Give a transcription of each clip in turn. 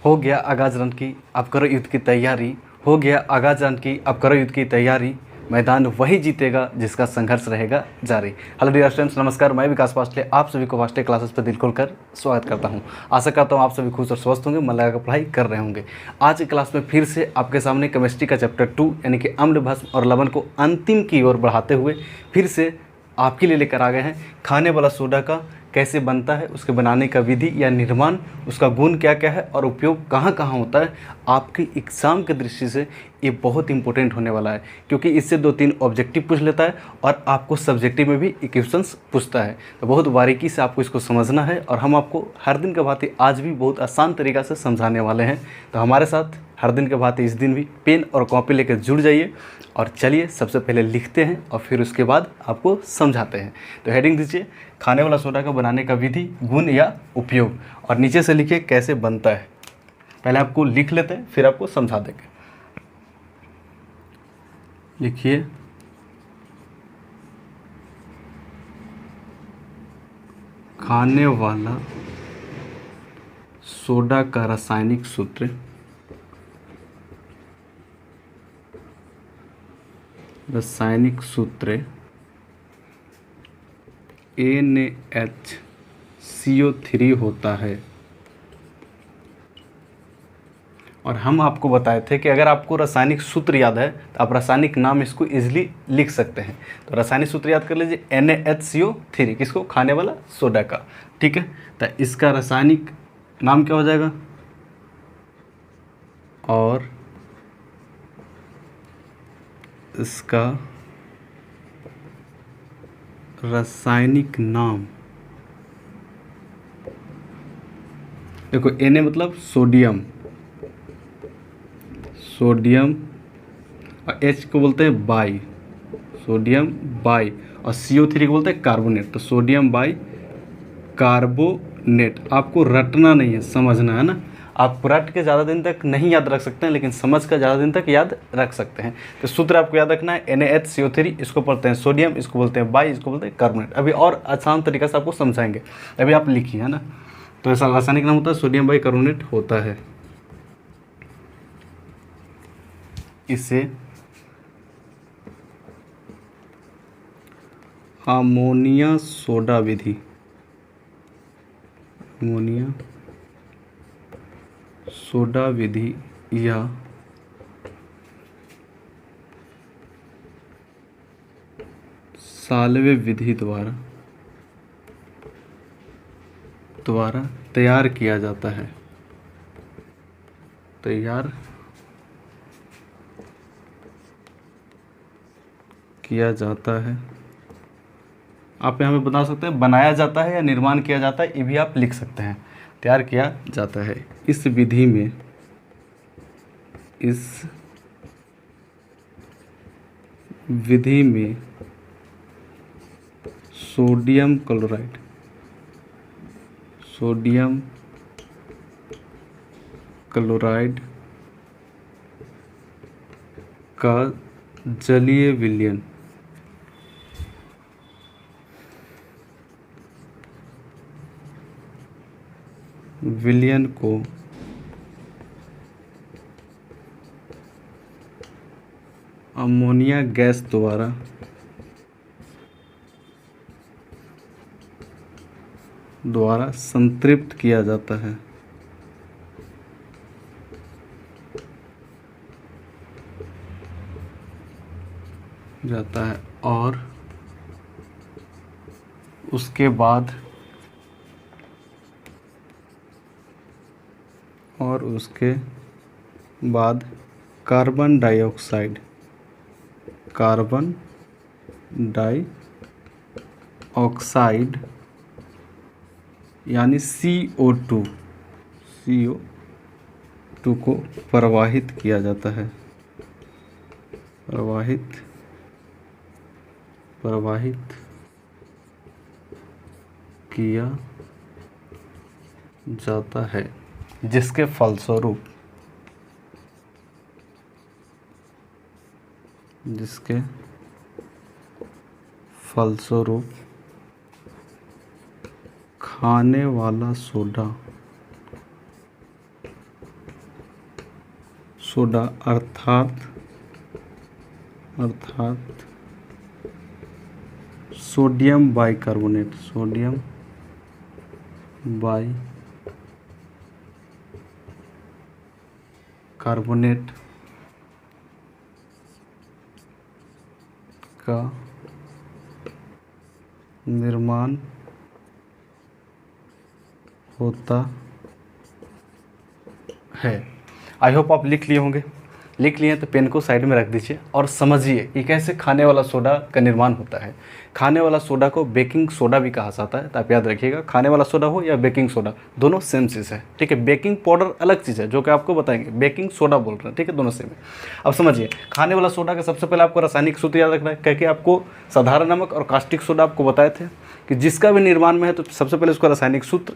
हो गया आगाज रन की, अब करो युद्ध की तैयारी। हो गया आगाज रन की, अब करो युद्ध की तैयारी। मैदान वही जीतेगा जिसका संघर्ष रहेगा जारी। हेलो डियर स्टूडेंट्स, नमस्कार। मैं विकास वास्ते आप सभी को वास्ते क्लासेस पर दिल खोलकर स्वागत करता हूं। आशा करता हूं आप सभी खुश और स्वस्थ होंगे, मन लगाकर पढ़ाई कर रहे होंगे। आज की क्लास में फिर से आपके सामने केमिस्ट्री का चैप्टर 2 यानी कि अम्ल, भस्म और लवण को अंतिम की ओर बढ़ाते हुए फिर से आपके लिए लेकर आ गए हैं। खाने वाला सोडा का कैसे बनता है, उसके बनाने का विधि या निर्माण, उसका गुण क्या क्या है और उपयोग कहाँ कहाँ होता है। आपकी एग्ज़ाम की दृष्टि से ये बहुत इंपॉर्टेंट होने वाला है, क्योंकि इससे 2-3 ऑब्जेक्टिव पूछ लेता है और आपको सब्जेक्टिव में भी क्वेश्चंस पूछता है। तो बहुत बारीकी से आपको इसको समझना है और हम आपको हर दिन के भांति आज भी बहुत आसान तरीक़ा से समझाने वाले हैं। तो हमारे साथ हर दिन के भांति इस दिन भी पेन और कॉपी लेकर जुड़ जाइए। और चलिए सबसे पहले लिखते हैं और फिर उसके बाद आपको समझाते हैं। तो हेडिंग दीजिए, खाने वाला सोडा का बनाने का विधि, गुण या उपयोग, और नीचे से लिखिए कैसे बनता है। पहले आपको लिख लेते हैं, फिर आपको समझा देंगे। लिखिए, खाने वाला सोडा का रासायनिक सूत्र NaHCO3 होता है। और हम आपको बताए थे कि अगर आपको रासायनिक सूत्र याद है तो आप रासायनिक नाम इसको इजीली लिख सकते हैं। तो रासायनिक सूत्र याद कर लीजिए, NaHCO3, किसको? खाने वाला सोडा का। ठीक है, तो इसका रासायनिक नाम क्या हो जाएगा? और इसका रासायनिक नाम, देखो Na मतलब सोडियम, और H को बोलते हैं बाई, सोडियम बाई, और CO3 को बोलते हैं कार्बोनेट। तो सोडियम बाई कार्बोनेट। आपको रटना नहीं है, समझना है ना। आप रट के ज़्यादा दिन तक नहीं याद रख सकते हैं, लेकिन समझ कर ज़्यादा दिन तक याद रख सकते हैं। तो सूत्र आपको याद रखना है, NaHCO3, इसको बोलते हैं सोडियम, इसको बोलते हैं बाई, इसको बोलते हैं कार्बोनेट। अभी और आसान तरीक़ा से आपको समझाएंगे, अभी आप लिखिए, है ना। तो ऐसा रासायनिक नाम होता है सोडियम बाई कार्बोनेट होता है। इसे अमोनिया सोडा विधि, अमोनिया सोडा विधि या साल्वे विधि द्वारा तैयार किया जाता है। तैयार किया जाता है। आप यहाँ पे बता सकते हैं बनाया जाता है या निर्माण किया जाता है, ये भी आप लिख सकते हैं। तैयार किया जाता है। इस विधि में सोडियम क्लोराइड का जलीय विलयन को अमोनिया गैस द्वारा संतृप्त किया जाता है। और उसके बाद कार्बन डाइऑक्साइड यानी CO2 को प्रवाहित किया जाता है। प्रवाहित किया जाता है, जिसके फलस्वरूप खाने वाला सोडा सोडा अर्थात सोडियम बाइकार्बोनेट, सोडियम बाइकार्बोनेट का निर्माण होता है। आई होप आप लिख लिए होंगे। लिख लिए तो पेन को साइड में रख दीजिए और समझिए कि कैसे खाने वाला सोडा का निर्माण होता है। खाने वाला सोडा को बेकिंग सोडा भी कहा जाता है, तो आप याद रखिएगा, खाने वाला सोडा हो या बेकिंग सोडा, दोनों सेम चीज़ है, ठीक है। बेकिंग पाउडर अलग चीज़ है जो कि आपको बताएंगे, बेकिंग सोडा बोल रहे हैं, ठीक है, दोनों सेम है। अब समझिए, खाने वाला सोडा का सबसे पहले आपको रासायनिक सूत्र याद रखना है, क्योंकि आपको साधारण नमक और कास्टिक सोडा आपको बताए थे कि जिसका भी निर्माण में है तो सबसे पहले उसका रासायनिक सूत्र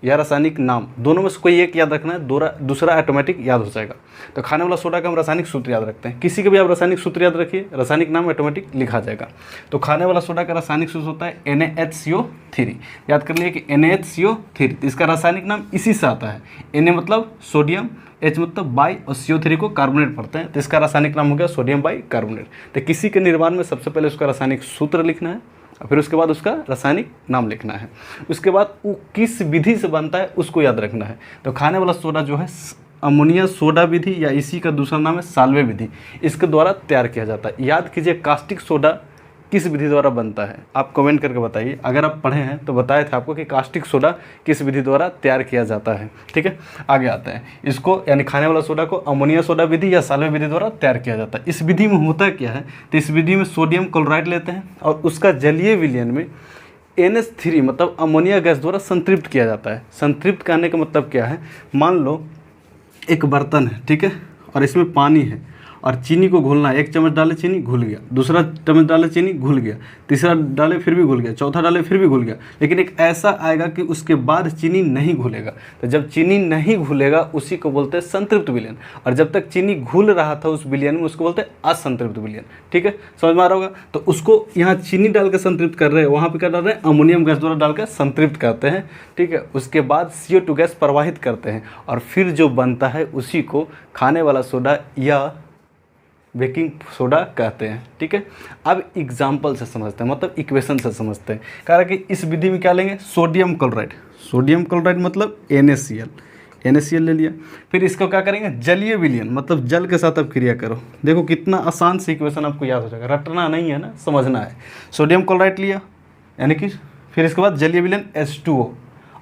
या रासायनिक नाम, दोनों में से कोई एक याद रखना है, दूसरा ऑटोमेटिक याद हो जाएगा। तो खाने वाला सोडा का हम रासायनिक सूत्र याद रखते हैं, किसी के भी आप रासायनिक सूत्र याद रखिए, रासायनिक नाम ऑटोमेटिक लिखा जाएगा। तो खाने वाला सोडा का रासायनिक सूत्र होता है NaHCO3। याद कर लिए कि NaHCO3, तो इसका रासायनिक नाम इसी से आता है। Na मतलब सोडियम, H मतलब बाई और CO3 को कार्बोनेट पढ़ते हैं, तो इसका रासायनिक नाम हो गया सोडियम बाई कार्बोनेट। तो किसी के निर्माण में सबसे पहले उसका रासायनिक सूत्र लिखना है, फिर उसके बाद उसका रासायनिक नाम लिखना है, उसके बाद वो किस विधि से बनता है उसको याद रखना है। तो खाने वाला सोडा जो है अमोनिया सोडा विधि या इसी का दूसरा नाम है साल्वे विधि, इसके द्वारा तैयार किया जाता है। याद कीजिए कास्टिक सोडा किस विधि द्वारा बनता है, आप कमेंट करके बताइए। अगर आप पढ़े हैं तो बताए थे आपको कि कास्टिक सोडा किस विधि द्वारा तैयार किया जाता है, ठीक है। आगे आता है, इसको यानी खाने वाला सोडा को अमोनिया सोडा विधि या साल्वे विधि द्वारा तैयार किया जाता है। इस विधि में होता क्या है, तो इस विधि में सोडियम क्लोराइड लेते हैं और उसका जलीय विलयन में NH3 मतलब अमोनिया गैस द्वारा संतृप्त किया जाता है। संतृप्त करने का मतलब क्या है, मान लो एक बर्तन है, ठीक है, और इसमें पानी है और चीनी को घोलना है। 1 चम्मच डाले चीनी घुल गया, दूसरा चम्मच डाले चीनी घुल गया, तीसरा डाले फिर भी घुल गया, चौथा डाले फिर भी घुल गया। लेकिन एक ऐसा आएगा कि उसके बाद चीनी नहीं घुलेगा। तो जब चीनी नहीं घुलेगा उसी को बोलते हैं संतृप्त विलयन, और जब तक चीनी घुल रहा था उस विलयन में उसको बोलते हैं असंतृप्त विलयन, ठीक है, समझ में आ रहा होगा। तो उसको यहाँ चीनी डाल के संतृप्त कर रहे हैं, वहाँ पर क्या डाल रहे हैं, अमोनियम गैस द्वारा डालकर संतृप्त करते हैं, ठीक है। उसके बाद CO2 गैस प्रवाहित करते हैं और फिर जो बनता है उसी को खाने वाला सोडा या बेकिंग सोडा कहते हैं, ठीक है। अब एग्जाम्पल से समझते हैं, मतलब इक्वेशन से समझते हैं। कह रहा कि इस विधि में क्या लेंगे, सोडियम क्लोराइड, सोडियम क्लोराइड मतलब NaCl ले लिया। फिर इसको क्या करेंगे, जलीय विलयन मतलब जल के साथ अब क्रिया करो। देखो कितना आसान से इक्वेशन आपको याद हो जाएगा, रटना नहीं है ना, समझना है। सोडियम क्लोराइड लिया यानी कि, फिर इसके बाद जलीय विलयन H2O,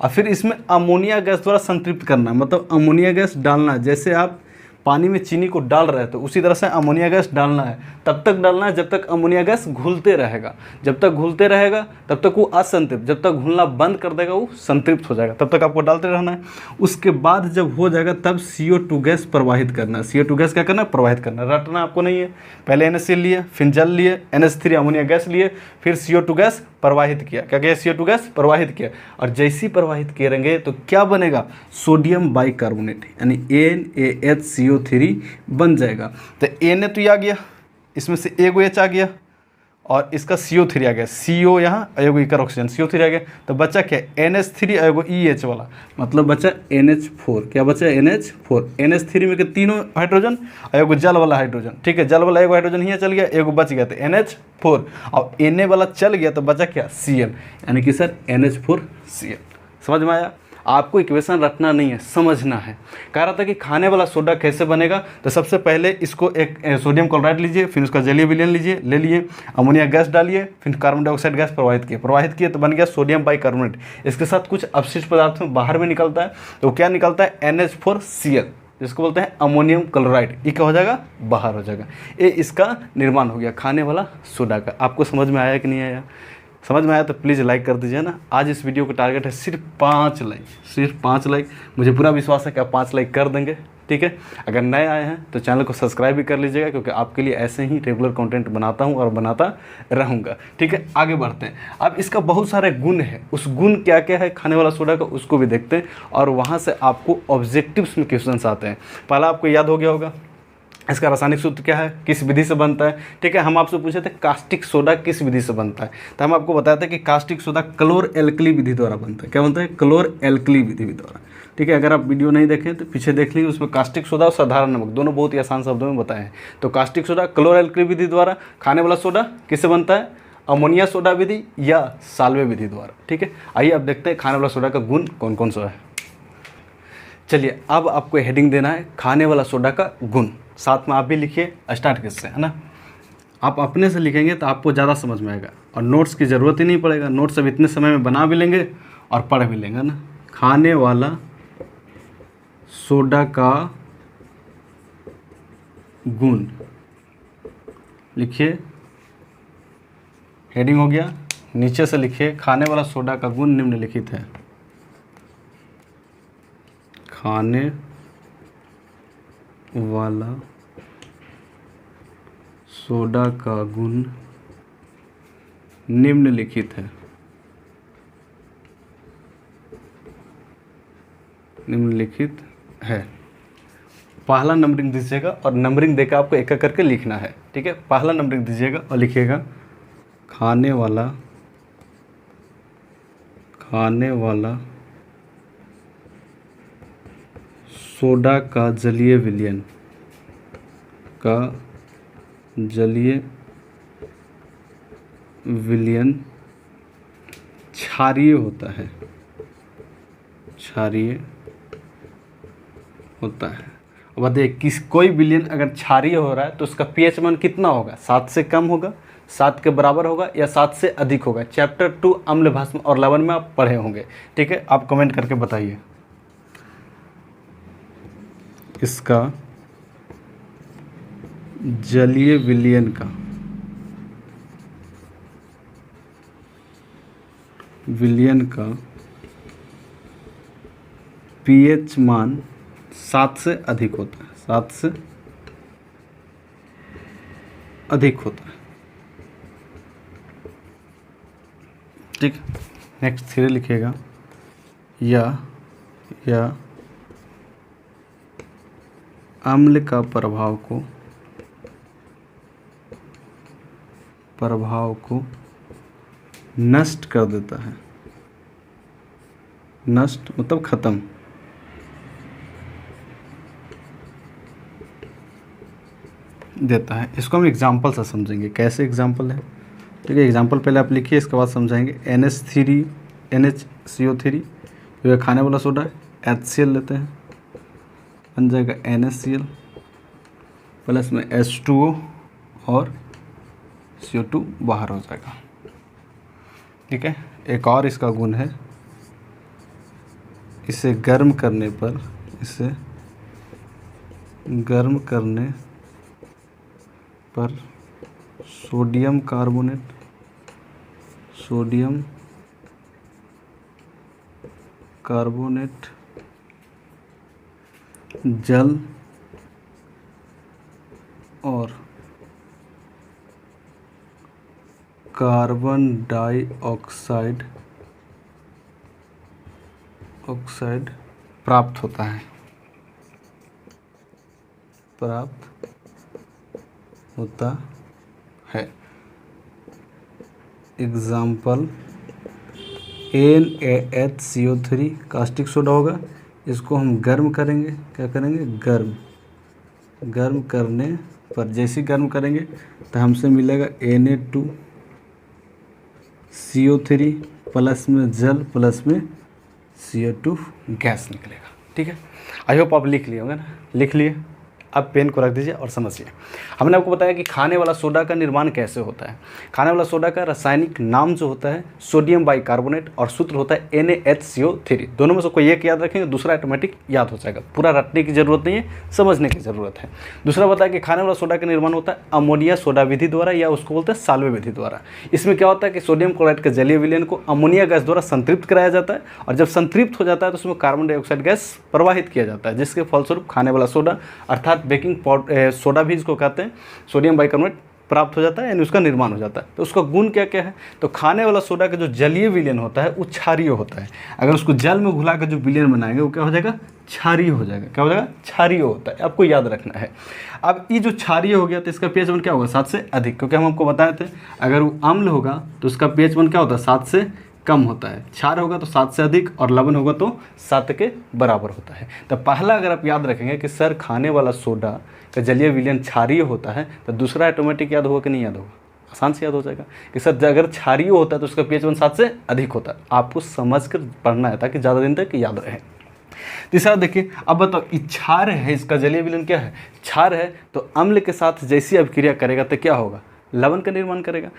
और फिर इसमें अमोनिया गैस द्वारा संतृप्त करना, मतलब अमोनिया गैस डालना। जैसे आप पानी में चीनी को डाल रहे हैं तो उसी तरह से अमोनिया गैस डालना है, तब तक डालना है जब तक अमोनिया गैस घुलते रहेगा। जब तक घुलते रहेगा तब तक वो असंतृप्त, जब तक घुलना बंद कर देगा वो संतृप्त हो जाएगा, तब तक आपको डालते रहना है। उसके बाद जब हो जाएगा तब CO2 गैस प्रवाहित करना है। CO2 गैस क्या करना है, प्रवाहित करना है, रटना आपको नहीं है। पहले NaCl लिए, फिर जल लिए, NH3 अमोनिया गैस लिए, फिर CO2 गैस प्रवाहित किया। क्या किया, CO2 गैस प्रवाहित किया, और जैसी प्रवाहित करेंगे तो क्या बनेगा, सोडियम बाइकार्बोनेट यानी NaHCO3 बन जाएगा। तो Na तो आ गया, इसमें से एगो H आ गया और इसका CO3 आ गया, CO यहाँ एगो इकर ऑक्सीजन CO3 आ गया। तो बचा क्या, NH3 एगो EH वाला, मतलब बचा NH4। क्या बचा, NH4। NH3 में के तीनों हाइड्रोजन और एगो जल वाला हाइड्रोजन, ठीक है, जल वाला एगो हाइड्रोजन यहाँ चल गया, एगो बच गया तो NH4, और Na वाला चल गया तो बचा क्या, Cl, यानी कि सर NH4Cl। समझ में आया। आपको इक्वेशन रखना नहीं है, समझना है। कह रहा था कि खाने वाला सोडा कैसे बनेगा, तो सबसे पहले इसको एक सोडियम क्लोराइड लीजिए, फिर उसका जलीय विलयन लीजिए, ले लिए, अमोनिया गैस डालिए, फिर कार्बन डाइऑक्साइड गैस प्रवाहित किए तो बन गया सोडियम बाइकार्बोनेट। इसके साथ कुछ अपशिष्ट पदार्थ में बाहर में निकलता है, तो क्या निकलता है, NH4Cl, जिसको बोलते हैं अमोनियम क्लोराइड। ये क्या हो जाएगा, बाहर हो जाएगा। ये इसका निर्माण हो गया खाने वाला सोडा का। आपको समझ में आया कि नहीं आया, समझ में आया तो प्लीज़ लाइक कर दीजिए ना। आज इस वीडियो का टारगेट है सिर्फ 5 लाइक, सिर्फ 5 लाइक। मुझे पूरा विश्वास है कि आप 5 लाइक कर देंगे, ठीक है। अगर नए आए हैं तो चैनल को सब्सक्राइब भी कर लीजिएगा, क्योंकि आपके लिए ऐसे ही रेगुलर कंटेंट बनाता हूं और बनाता रहूँगा, ठीक है। आगे बढ़ते हैं। अब इसका बहुत सारे गुण है, उस गुण क्या क्या है खाने वाला सोडा का उसको भी देखते हैं, और वहाँ से आपको ऑब्जेक्टिव्स में क्वेश्चन आते हैं। पहला आपको याद हो गया होगा, इसका रासायनिक सूत्र क्या है, किस विधि से बनता है। ठीक है, हम आपसे पूछे थे कास्टिक सोडा किस विधि से बनता है, तो हम आपको बताते हैं कि कास्टिक सोडा क्लोर एल्कली विधि द्वारा बनता है। क्या बनता है, क्लोर एल्कली विधि द्वारा। ठीक है, अगर आप वीडियो नहीं देखें तो पीछे देख लीजिए, उसमें कास्टिक सोडा और साधारण नमक दोनों बहुत ही आसान शब्दों में बताए हैं। तो कास्टिक सोडा क्लोर एल्कली विधि द्वारा, खाने वाला सोडा किससे बनता है, अमोनिया सोडा विधि या साल्वे विधि द्वारा। ठीक है, आइए अब देखते हैं खाने वाला सोडा का गुण कौन कौन सा है। चलिए, अब आपको हेडिंग देना है खाने वाला सोडा का गुण, साथ में आप भी लिखिए, स्टार्ट किससे, है ना। आप अपने से लिखेंगे तो आपको ज़्यादा समझ में आएगा और नोट्स की ज़रूरत ही नहीं पड़ेगा। नोट्स अब इतने समय में बना भी लेंगे और पढ़ भी लेंगे ना। खाने वाला सोडा का गुण लिखिए, हेडिंग हो गया। नीचे से लिखिए, खाने वाला सोडा का गुण निम्नलिखित है। खाने वाला सोडा का गुण निम्नलिखित है। निम्नलिखित है। पहला नंबरिंग दीजिएगा और नंबरिंग देकर आपको एक एक करके लिखना है। ठीक है, पहला नंबरिंग दीजिएगा और लिखिएगा खाने वाला सोडा का जलीय विलयन क्षारीय होता है। अब बताइए, कोई विलयन अगर क्षारीय हो रहा है तो उसका पीएच मान कितना होगा, 7 से कम होगा, 7 के बराबर होगा या 7 से अधिक होगा। चैप्टर 2 अम्ल भस्म और लवण में आप पढ़े होंगे। ठीक है, आप कमेंट करके बताइए। इसका जलीय विलयन का पीएच मान 7 से अधिक होता है। 7 से अधिक होता है। ठीक, नेक्स्ट 3 लिखिएगा, या अम्ल का प्रभाव को नष्ट कर देता है। नष्ट मतलब खत्म। देता है। इसको हम एग्जाम्पल से समझेंगे। कैसे एग्जाम्पल है, ठीक है। एग्जाम्पल पहले आप लिखिए, इसके बाद समझाएंगे। NH3 जो है खाने वाला सोडा है, HCl लेते हैं, बन जाएगा NaCl प्लस में H2O और CO2 बाहर हो जाएगा। ठीक है, एक और इसका गुण है, इसे गर्म करने पर सोडियम कार्बोनेट जल और कार्बन डाइऑक्साइड प्राप्त होता है। एग्जाम्पल NaHCO3 कास्टिक सोडा होगा। इसको हम गर्म करेंगे। क्या करेंगे, गर्म करने पर, जैसे गर्म करेंगे तो हमसे मिलेगा Na2CO3 प्लस में जल प्लस में CO2 गैस निकलेगा। ठीक है, आई होप आप लिख लिए होंगे ना। लिख लिए, अब पेन को रख दीजिए और समझिए। हमने आपको बताया कि खाने वाला सोडा का निर्माण कैसे होता है। खाने वाला सोडा का रासायनिक नाम जो होता है सोडियम बाइकार्बोनेट और सूत्र होता है NaHCO3। दोनों में से कोई एक याद रखेंगे, दूसरा ऑटोमेटिक याद हो जाएगा। पूरा रटने की जरूरत नहीं है, समझने की जरूरत है। दूसरा बताया कि खाने वाला सोडा का निर्माण होता है अमोनिया सोडा विधि द्वारा, या उसको बोलते हैं साल्वे विधि द्वारा। इसमें क्या होता है कि सोडियम क्लोराइड के जलीय विलयन को अमोनिया गैस द्वारा संतृप्त कराया जाता है, और जब संतृप्त हो जाता है तो उसमें कार्बन डाइऑक्साइड गैस प्रवाहित किया जाता है, जिसके फलस्वरूप खाने वाला सोडा अर्थात बेकिंग सोडा भी इसको कहते हैं, सोडियम बाइकार्बोनेट प्राप्त हो जाता है, यानी उसका निर्माण हो जाता है। तो उसका गुण क्या क्या है? तो खाने वाला सोडा का जो जलीय विलयन होता है वो क्षारीय होता है। अगर उसको जल में घुला कर जो विलयन बनाएंगे वो क्या हो जाएगा? क्षारीय हो जाएगा। क्या हो जाएगा? क्षारीय होता है, आपको याद रखना है। अब ये जो क्षारीय हो गया तो इसका pH वन क्या होगा? 7 से अधिक, क्योंकि हम आपको बताए थे अगर वो अम्ल होगा तो उसका pH वन क्या होता है? 7 से कम होता है। क्षार होगा तो 7 से अधिक और लवण होगा तो 7 के बराबर होता है। तो पहला अगर आप याद रखेंगे कि सर खाने वाला सोडा का जलीय विलयन क्षारीय होता है, तो दूसरा ऑटोमेटिक याद होगा कि नहीं याद होगा? आसान से याद हो जाएगा कि सर अगर क्षारीय होता है तो उसका pH वन 7 से अधिक होता है। आपको समझ कर पढ़ना है ताकि ज़्यादा दिन तक याद रहे। तीसरा देखिए, अब बताओ क्षार है, इसका जलीय विलयन क्या है? क्षार है, तो अम्ल के साथ जैसी अभिक्रिया करेगा तो क्या होगा? लवण का निर्माण करेगा।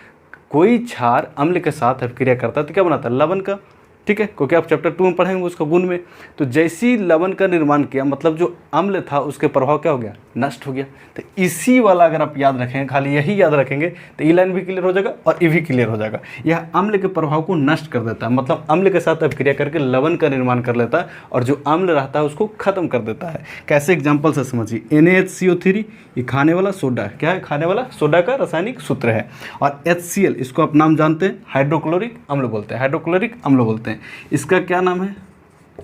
कोई क्षार अम्ल के साथ अभिक्रिया करता है तो क्या बनाता है? लवण का। ठीक है, क्योंकि आप चैप्टर 2 में पढ़ेंगे उसका गुण में। तो जैसी लवण का निर्माण किया, मतलब जो अम्ल था उसके प्रभाव क्या हो गया? नष्ट हो गया। तो इसी वाला अगर आप याद रखेंगे, खाली यही याद रखेंगे तो ई लाइन भी क्लियर हो जाएगा और ये भी क्लियर हो जाएगा। यह अम्ल के प्रभाव को नष्ट कर देता है, मतलब अम्ल के साथ अभिक्रिया करके लवण का निर्माण कर लेता है और जो अम्ल रहता है उसको खत्म कर देता है। कैसे? एग्जाम्पल से समझिए। NaHCO3 ये खाने वाला सोडा है। क्या है? खाने वाला सोडा का रासायनिक सूत्र है। और HCl इसको आप नाम जानते हैं, हाइड्रोक्लोरिक अम्ल बोलते हैं, हाइड्रोक्लोरिक अम्ल बोलते हैं। इसका क्या नाम है?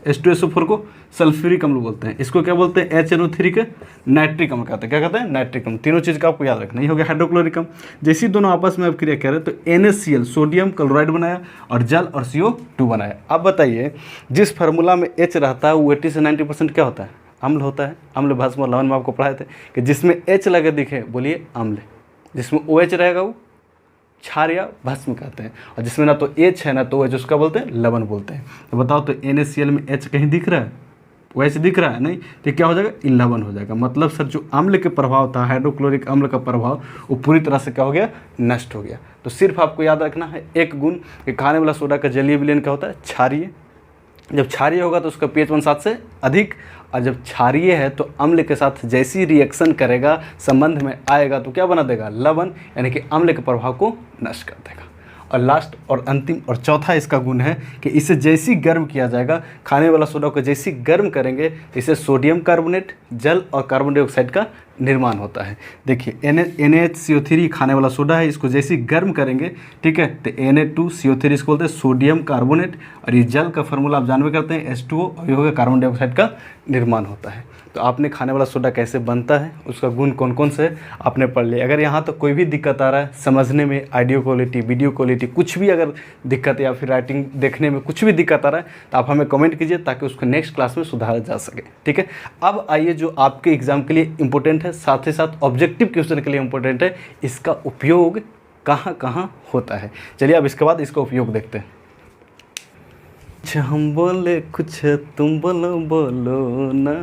H2SO4 को सल्फ्यूरिक अम्ल बोलते हैं। इसको क्या बोलते हैं? HNO3 के नाइट्रिक अम्ल कहते हैं। क्या कहते हैं? नाइट्रिक अम्ल। तीनों चीज़ का आपको याद रखना। ये हो गया हाइड्रोक्लोरिक अम्ल। जैसे दोनों आपस में अभिक्रिया करें तो NaCl सोडियम क्लोराइड बनाया और जल और CO2 बनाया। अब बताइए, जिस फार्मूला में H रहता है वो 80 से 90% क्या होता है? अम्ल होता है। अम्ल भस्म और लवण में आपको पढ़ाए थे कि जिसमें H लगे दिखे बोलिए अम्ल, जिसमें OH रहेगा वो क्षार या भस्म कहते हैं, और जिसमें ना तो H है ना तो OH उसका बोलते हैं लवण बोलते हैं। तो बताओ, तो NaCl में H कहीं दिख रहा है? OH दिख रहा है? नहीं। तो क्या हो जाएगा? ये लवण हो जाएगा। मतलब सर जो अम्ल के प्रभाव था, हाइड्रोक्लोरिक अम्ल का प्रभाव, वो पूरी तरह से क्या हो गया? नष्ट हो गया। तो सिर्फ आपको याद रखना है एक गुण कि खाने वाला सोडा का जलीय विलयन क्या होता है? क्षारीय। जब क्षारीय होगा तो उसका pH वन 7 से अधिक, और जब क्षारीय है तो अम्ल के साथ जैसी रिएक्शन करेगा, संबंध में आएगा तो क्या बना देगा? लवण, यानी कि अम्ल के प्रभाव को नष्ट कर देगा। और लास्ट और अंतिम और चौथा इसका गुण है कि इसे जैसी गर्म किया जाएगा, खाने वाला सोडा को जैसी गर्म करेंगे तो इसे सोडियम कार्बोनेट, जल और कार्बन डाइऑक्साइड का निर्माण होता है। देखिए NaHCO3 खाने वाला सोडा है, इसको जैसी गर्म करेंगे, ठीक है, तो Na2CO3 इसको बोलते हैं सोडियम कार्बोनेट, और ये जल का फार्मूला आप जानवे करते हैं H2O, और ये हो गया कार्बन डाइऑक्साइड का निर्माण होता है। तो आपने खाने वाला सोडा कैसे बनता है, उसका गुण कौन कौन से है आपने पढ़ लिया। अगर यहाँ तक कोई भी दिक्कत आ रहा है समझने में, ऑडियो क्वालिटी, वीडियो क्वालिटी, कुछ भी अगर दिक्कत या फिर राइटिंग देखने में कुछ भी दिक्कत आ रहा है तो आप हमें कमेंट कीजिए ताकि उसको नेक्स्ट क्लास में सुधारा जा सके। ठीक है, अब आइए जो आपके एग्जाम के लिए इंपॉर्टेंट है, साथ ही साथ ऑब्जेक्टिव क्वेश्चन के लिए इंपॉर्टेंट है, इसका उपयोग कहाँ कहाँ होता है। चलिए अब इसके बाद इसका उपयोग देखते हैं। हम बोले कुछ तुम बोलो बोलो ना।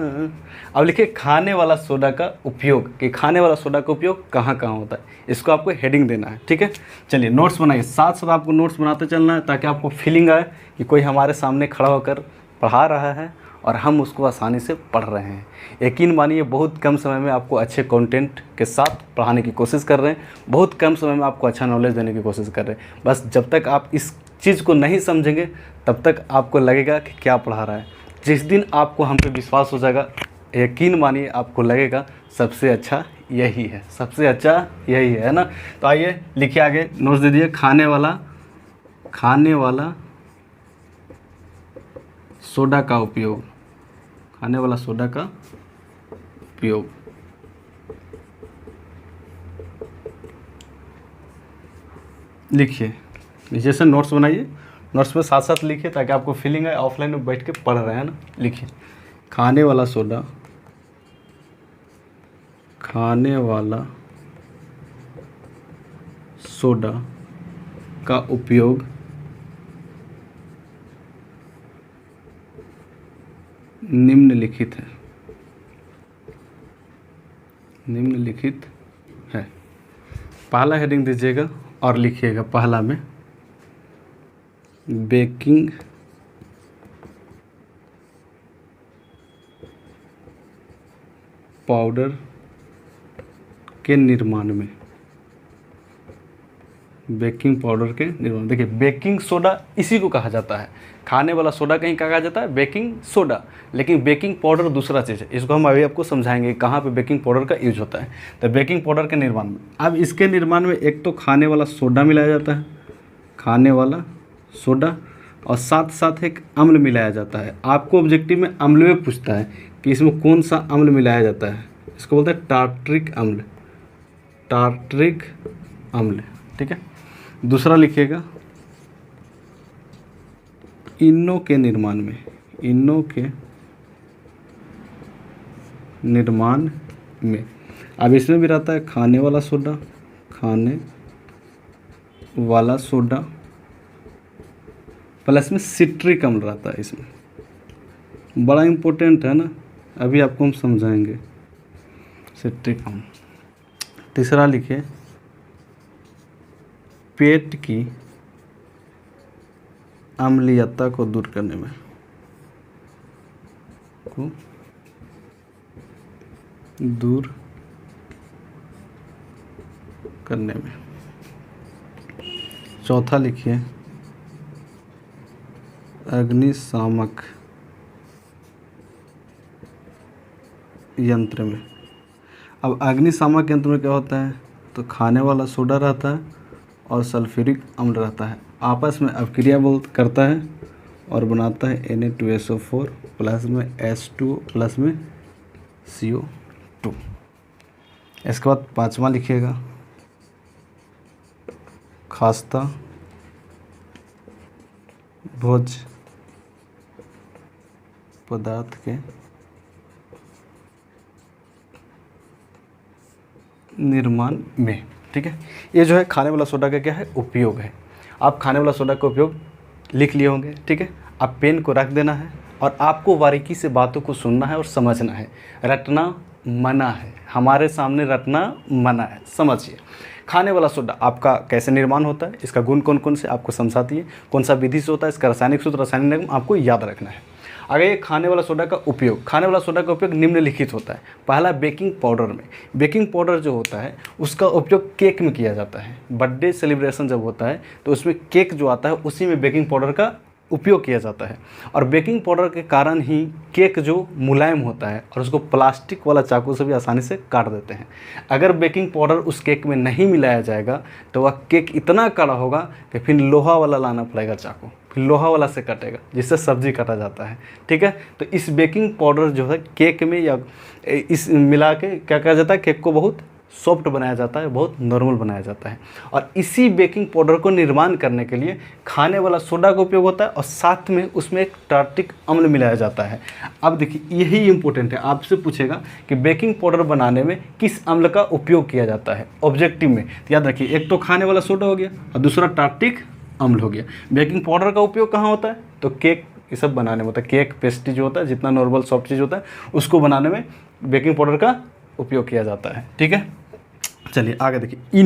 अब लिखिए खाने वाला सोडा का उपयोग, कि खाने वाला सोडा का उपयोग कहाँ कहाँ होता है, इसको आपको हेडिंग देना है। ठीक है, चलिए नोट्स बनाइए, साथ साथ आपको नोट्स बनाते चलना है ताकि आपको फीलिंग आए कि कोई हमारे सामने खड़ा होकर पढ़ा रहा है और हम उसको आसानी से पढ़ रहे हैं। यकीन मानिए बहुत कम समय में आपको अच्छे कंटेंट के साथ पढ़ाने की कोशिश कर रहे हैं, बहुत कम समय में आपको अच्छा नॉलेज देने की कोशिश कर रहे हैं। बस जब तक आप इस चीज़ को नहीं समझेंगे तब तक आपको लगेगा कि क्या पढ़ा रहा है। जिस दिन आपको हम पे विश्वास हो जाएगा, यकीन मानिए आपको लगेगा सबसे अच्छा यही है, सबसे अच्छा यही है ना। तो आइए लिखिए आगे, नोट्स दे दिए। खाने वाला सोडा का उपयोग, खाने वाला सोडा का उपयोग। लिखिए, नीचे से नोट्स बनाइए, नोट्स में साथ साथ लिखिए ताकि आपको फीलिंग आए ऑफलाइन में बैठ के पढ़ रहे हैं ना। लिखिए खाने वाला सोडा का उपयोग निम्नलिखित है। पहला हेडिंग दीजिएगा और लिखिएगा पहला में बेकिंग पाउडर के निर्माण में बेकिंग पाउडर के निर्माण। देखिए बेकिंग सोडा इसी को कहा जाता है, खाने वाला सोडा कहीं कहा जाता है बेकिंग सोडा, लेकिन बेकिंग पाउडर दूसरा चीज़ है। इसको हम अभी आपको समझाएंगे कहाँ पे बेकिंग पाउडर का यूज होता है। तो बेकिंग पाउडर के निर्माण में, अब इसके निर्माण में एक तो खाने वाला सोडा मिलाया जाता है, खाने वाला सोडा, और साथ साथ एक अम्ल मिलाया जाता है। आपको ऑब्जेक्टिव में अम्ल में पूछता है कि इसमें कौन सा अम्ल मिलाया जाता है, इसको बोलते हैं टार्ट्रिक अम्ल, टार्ट्रिक अम्ल, ठीक है। दूसरा लिखिएगा इनो के निर्माण में, इनो के निर्माण में, अब इसमें भी रहता है खाने वाला सोडा, खाने वाला सोडा प्लस में सिट्रिक अम्ल रहता है इसमें, बड़ा इम्पोर्टेंट है ना, अभी आपको हम समझाएंगे सिट्रिक अम्ल। तीसरा लिखिए पेट की अम्लीयता को दूर करने में, को दूर करने में। चौथा लिखिए अग्निशामक यंत्र में। अब अग्निशामक यंत्र में क्या होता है, तो खाने वाला सोडा रहता है और सल्फ्यूरिक अम्ल रहता है, आपस में अभिक्रिया करता है और बनाता है Na2SO4 प्लस में H2O प्लस में CO2। इसके बाद पांचवा लिखिएगा खास्ता भोज पदार्थ के निर्माण में, ठीक है। ये जो है खाने वाला सोडा का क्या है उपयोग है। आप खाने वाला सोडा का उपयोग लिख लिए होंगे, ठीक है। आप पेन को रख देना है और आपको बारीकी से बातों को सुनना है और समझना है। रटना मना है, हमारे सामने रटना मना है, समझिए। खाने वाला सोडा आपका कैसे निर्माण होता है, इसका गुण कौन कौन से आपको समझाती है, कौन सा विधि से होता है, इसका रासायनिक सूत्र रासायनिक नियम आपको याद रखना है। अगर ये खाने वाला सोडा का उपयोग, खाने वाला सोडा का उपयोग निम्नलिखित होता है। पहला बेकिंग पाउडर में, बेकिंग पाउडर जो होता है उसका उपयोग केक में किया जाता है। बर्थडे सेलिब्रेशन जब होता है तो उसमें केक जो आता है उसी में बेकिंग पाउडर का उपयोग किया जाता है, और बेकिंग पाउडर के कारण ही केक जो मुलायम होता है और उसको प्लास्टिक वाला चाकू से भी आसानी से काट देते हैं। अगर बेकिंग पाउडर उस केक में नहीं मिलाया जाएगा तो वह केक इतना कड़ा होगा कि फिर लोहा वाला लाना पड़ेगा चाकू, फिर लोहा वाला से कटेगा जिससे सब्जी काटा जाता है, ठीक है। तो इस बेकिंग पाउडर जो है केक में या इस मिला के क्या कहा जाता है, केक को बहुत सॉफ्ट बनाया जाता है, बहुत नॉर्मल बनाया जाता है। और इसी बेकिंग पाउडर को निर्माण करने के लिए खाने वाला सोडा का उपयोग होता है और साथ में उसमें एक टार्टिक अम्ल मिलाया जाता है। अब देखिए यही इंपॉर्टेंट है, आपसे पूछेगा कि बेकिंग पाउडर बनाने में किस अम्ल का उपयोग किया जाता है ऑब्जेक्टिव में। तो याद रखिए एक तो खाने वाला सोडा हो गया और दूसरा टार्टिक अम्ल हो गया। बेकिंग पाउडर का उपयोग कहाँ होता है, तो केक ये सब बनाने में होता है। केक पेस्ट्री जो होता है, जितना नॉर्मल सॉफ्ट चीज़ होता है उसको बनाने में बेकिंग पाउडर का उपयोग किया जाता है, ठीक है। चलिए आगे देखिए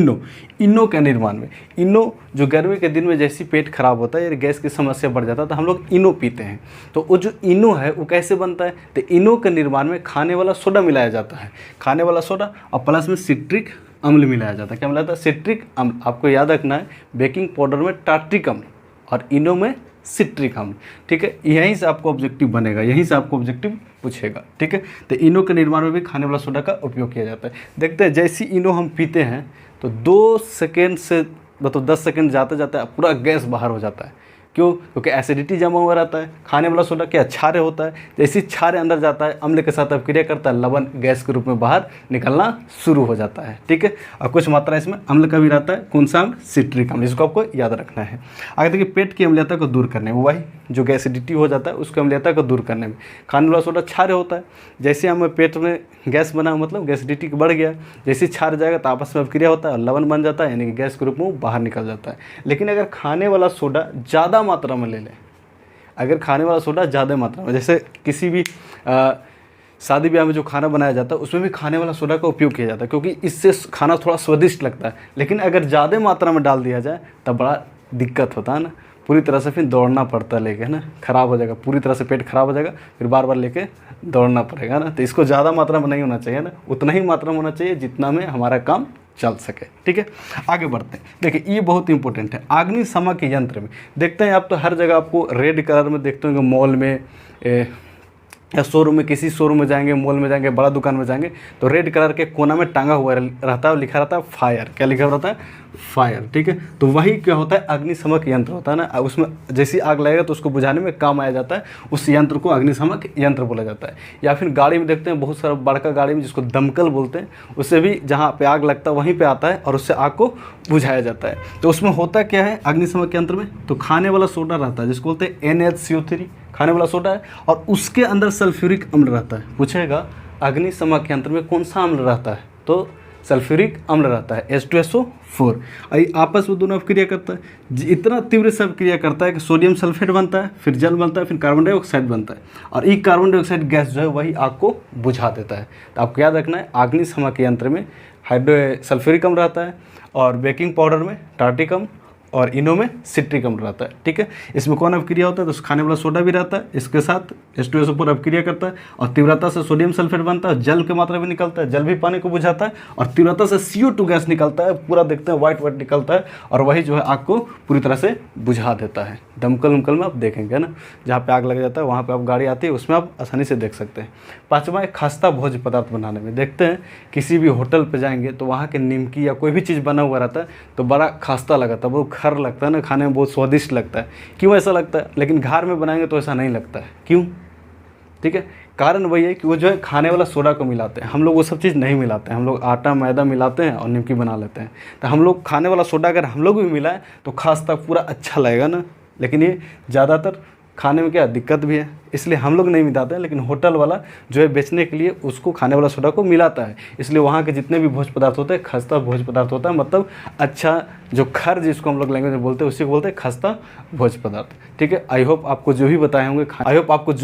इनो के निर्माण में, इनो जो गर्मी के दिन में जैसी पेट खराब होता है या गैस की समस्या बढ़ जाता है तो हम लोग इनो पीते हैं। तो वो जो इनो है वो कैसे बनता है, तो इनो के निर्माण में खाने वाला सोडा मिलाया जाता है, खाने वाला सोडा और प्लस में सिट्रिक अम्ल मिलाया जाता है। क्या मिलाया जाता है, सिट्रिक अम्ल। आपको याद रखना है बेकिंग पाउडर में टार्ट्रिक अम्ल और इनो में सिट्रिक अम्ल, ठीक है। यहीं से आपको ऑब्जेक्टिव बनेगा, यहीं से आपको ऑब्जेक्टिव पूछेगा, ठीक है। तो इनो के निर्माण में भी खाने वाला सोडा का उपयोग किया जाता है। देखते हैं जैसी इनो हम पीते हैं तो 2 सेकेंड से मतलब 10 सेकेंड जाते जाते पूरा गैस बाहर हो जाता है। क्यों, क्योंकि एसिडिटी जमा हुआ रहता है। खाने वाला सोडा क्या क्षार्य होता है, जैसे क्षार्य अंदर जाता है अम्ल के साथ अभिक्रिया करता है, लवण गैस के रूप में बाहर निकलना शुरू हो जाता है, ठीक है। और कुछ मात्रा इसमें अम्ल का भी रहता है, कौन सा अम्ल, सिट्रिक अम्ल, इसको आपको याद रखना है। आगे देखिए पेट की अम्लीयता को दूर करने में, वही जो एसिडिटी हो जाता है उसको अम्लीयता को दूर करने में खाने वाला सोडा क्षार्य होता है। जैसे हमें पेट में गैस बना मतलब एसिडिटी बढ़ गया, जैसे क्षार्य जाएगा तो आपस में अभिक्रिया होता है और लवण बन जाता है, यानी कि गैस के रूप में बाहर निकल जाता है। लेकिन अगर खाने वाला सोडा ज़्यादा मात्रा में ले लें, अगर खाने वाला सोडा ज़्यादा मात्रा में, जैसे किसी भी शादी ब्याह में जो खाना बनाया जाता है उसमें भी खाने वाला सोडा का उपयोग किया जाता है, क्योंकि इससे खाना थोड़ा स्वादिष्ट लगता है। लेकिन अगर ज़्यादा मात्रा में डाल दिया जाए तब बड़ा दिक्कत होता है ना, पूरी तरह से फिर दौड़ना पड़ता है लेके, है ना, ख़राब हो जाएगा, पूरी तरह से पेट खराब हो जाएगा, फिर बार बार लेके दौड़ना पड़ेगा ना। तो इसको ज़्यादा मात्रा में नहीं होना चाहिए ना, उतना ही मात्रा में होना चाहिए जितना में हमारा काम चल सके। ठीक है, आगे बढ़ते हैं। देखिए ये बहुत इंपॉर्टेंट है। अग्निशमक यंत्र में देखते हैं आप तो हर जगह आपको रेड कलर में देखते होंगे, मॉल में या शोरूम में, किसी शोरूम में जाएंगे, मॉल में जाएंगे, बड़ा दुकान में जाएंगे तो रेड कलर के कोना में टांगा हुआ रहता है, लिखा रहता है फायर। क्या लिखा रहता है? फायर। ठीक है, तो वही क्या होता है? अग्निशमक यंत्र होता है ना, उसमें जैसी आग लगेगा तो उसको बुझाने में काम आया जाता है, उस यंत्र को अग्निशमक यंत्र बोला जाता है। या फिर गाड़ी में देखते हैं बहुत सारा बड़का गाड़ी में जिसको दमकल बोलते हैं, उससे भी जहाँ पे आग लगता है वहीं पे आता है और उससे आग को बुझाया जाता है। तो उसमें होता क्या है अग्निशमक यंत्र में? तो खाने वाला सोडा रहता है जिसको बोलते हैं NaCO3, खाने वाला सोडा है, और उसके अंदर सल्फ्यूरिक अम्ल रहता है। पूछेगा अग्निशमक यंत्र में कौन सा अम्ल रहता है? तो सल्फ्यूरिक अम्ल रहता है H2SO4। आपस में दोनों अभिक्रिया करता है, इतना तीव्र से अभिक्रिया करता है कि सोडियम सल्फेट बनता है, फिर जल बनता है, फिर कार्बन डाइऑक्साइड बनता है, और ये कार्बन डाइऑक्साइड गैस जो है वही आग को बुझा देता है। तो आपको याद रखना है अग्निशमक यंत्र में सल्फ्यूरिक अम्ल रहता है, और बेकिंग पाउडर में टार्टिक अम्ल, और इनो में सिट्रिक अम्ल रहता है। ठीक है, इसमें कौन अभिक्रिया होता है? तो खाने वाला सोडा भी रहता है, इसके साथ H2SO4 अभिक्रिया करता है, और तीव्रता से सोडियम सल्फेट बनता है, जल की मात्रा भी निकलता है, जल भी पानी को बुझाता है, और तीव्रता से CO2 गैस निकलता है, पूरा देखते हैं वाइट निकलता है, और वही जो है आग को पूरी तरह से बुझा देता है। दमकल उमकल में आप देखेंगे ना, जहाँ पे आग लग जाता है वहाँ पे आप गाड़ी आती है, उसमें आप आसानी से देख सकते हैं। पाँचवा है खस्ता भोज्य पदार्थ बनाने में। देखते हैं किसी भी होटल पे जाएंगे तो वहाँ के निमकी या कोई भी चीज़ बना हुआ रहता है तो बड़ा खस्ता लगता है, बहुत खर लगता है ना, खाने में बहुत स्वादिष्ट लगता है। क्यों ऐसा लगता है? लेकिन घर में बनाएंगे तो ऐसा नहीं लगता है। क्यों? ठीक है, कारण वही है कि वो जो है खाने वाला सोडा को मिलाते हैं, हम लोग वो सब चीज़ नहीं मिलाते हैं। हम लोग आटा मैदा मिलाते हैं और निमकी बना लेते हैं। तो हम लोग खाने वाला सोडा अगर हम लोग भी मिलाएं तो खास्ता पूरा अच्छा लगेगा ना, लेकिन ये ज़्यादातर खाने में क्या दिक्कत भी है, इसलिए हम लोग नहीं मिलाते हैं। लेकिन होटल वाला जो है बेचने के लिए उसको खाने वाला सोडा को मिलाता है, इसलिए वहाँ के जितने भी भोज्य पदार्थ होते हैं खस्ता भोज्य पदार्थ होता है। मतलब अच्छा जो खर जिसको हम लोग लैंग्वेज में बोलते हैं उसी को बोलते हैं खस्ता भोज्य पदार्थ। ठीक है, आई होप आपको जो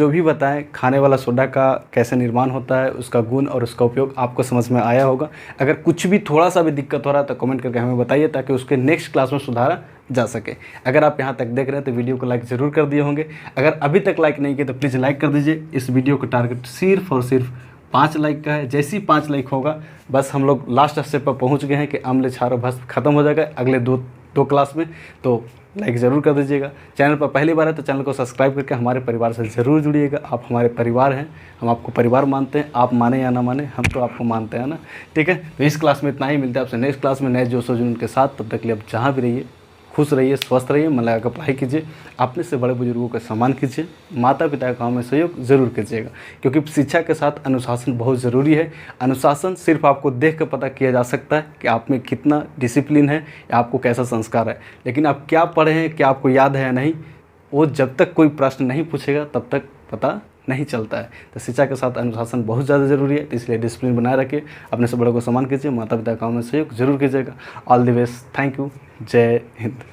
भी बताएं खाने वाला सोडा का कैसे निर्माण होता है, उसका गुण और उसका उपयोग आपको समझ में आया होगा। अगर कुछ भी थोड़ा सा भी दिक्कत हो रहा है तो कमेंट करके हमें बताइए, ताकि उसके नेक्स्ट क्लास में सुधारा जा सके। अगर आप यहाँ तक देख रहे हैं तो वीडियो को लाइक ज़रूर कर दिए होंगे। अगर अभी तक लाइक नहीं किया तो प्लीज़ लाइक कर दीजिए। इस वीडियो का टारगेट सिर्फ और सिर्फ 5 लाइक का है। जैसे ही 5 लाइक होगा बस हम लोग लास्ट स्टेप पर पहुँच गए हैं कि अम्ल क्षार भस्म खत्म हो जाएगा अगले दो क्लास में। तो लाइक ज़रूर कर दीजिएगा। चैनल पर पहली बार है तो चैनल को सब्सक्राइब करके हमारे परिवार से ज़रूर जुड़िएगा। आप हमारे परिवार हैं, हम आपको परिवार मानते हैं। आप माने या ना माने, हम तो आपको मानते हैं ना। ठीक है, तो इस क्लास में इतना ही। मिलता है आपसे नेक्स्ट क्लास में नए जोश और जुनून के साथ। तब तक के लिए आप जहाँ भी रहिए खुश रहिए, स्वस्थ रहिए, मन लगा कर पढ़ाई कीजिए, अपने से बड़े बुजुर्गों का सम्मान कीजिए, माता पिता के काम में सहयोग ज़रूर कीजिएगा, क्योंकि शिक्षा के साथ अनुशासन बहुत ज़रूरी है। अनुशासन सिर्फ आपको देख कर पता किया जा सकता है कि आप में कितना डिसिप्लिन है या आपको कैसा संस्कार है, लेकिन आप क्या पढ़े हैं, क्या आपको याद है या नहीं, वो जब तक कोई प्रश्न नहीं पूछेगा तब तक पता नहीं चलता है। तो शिक्षा के साथ अनुशासन बहुत ज़्यादा ज़रूरी है, तो इसलिए डिसिप्लिन बनाए रखिए, अपने से बड़ों को सम्मान कीजिए, माता पिता के काम में सहयोग जरूर कीजिएगा। All the best, thank you, जय हिंद।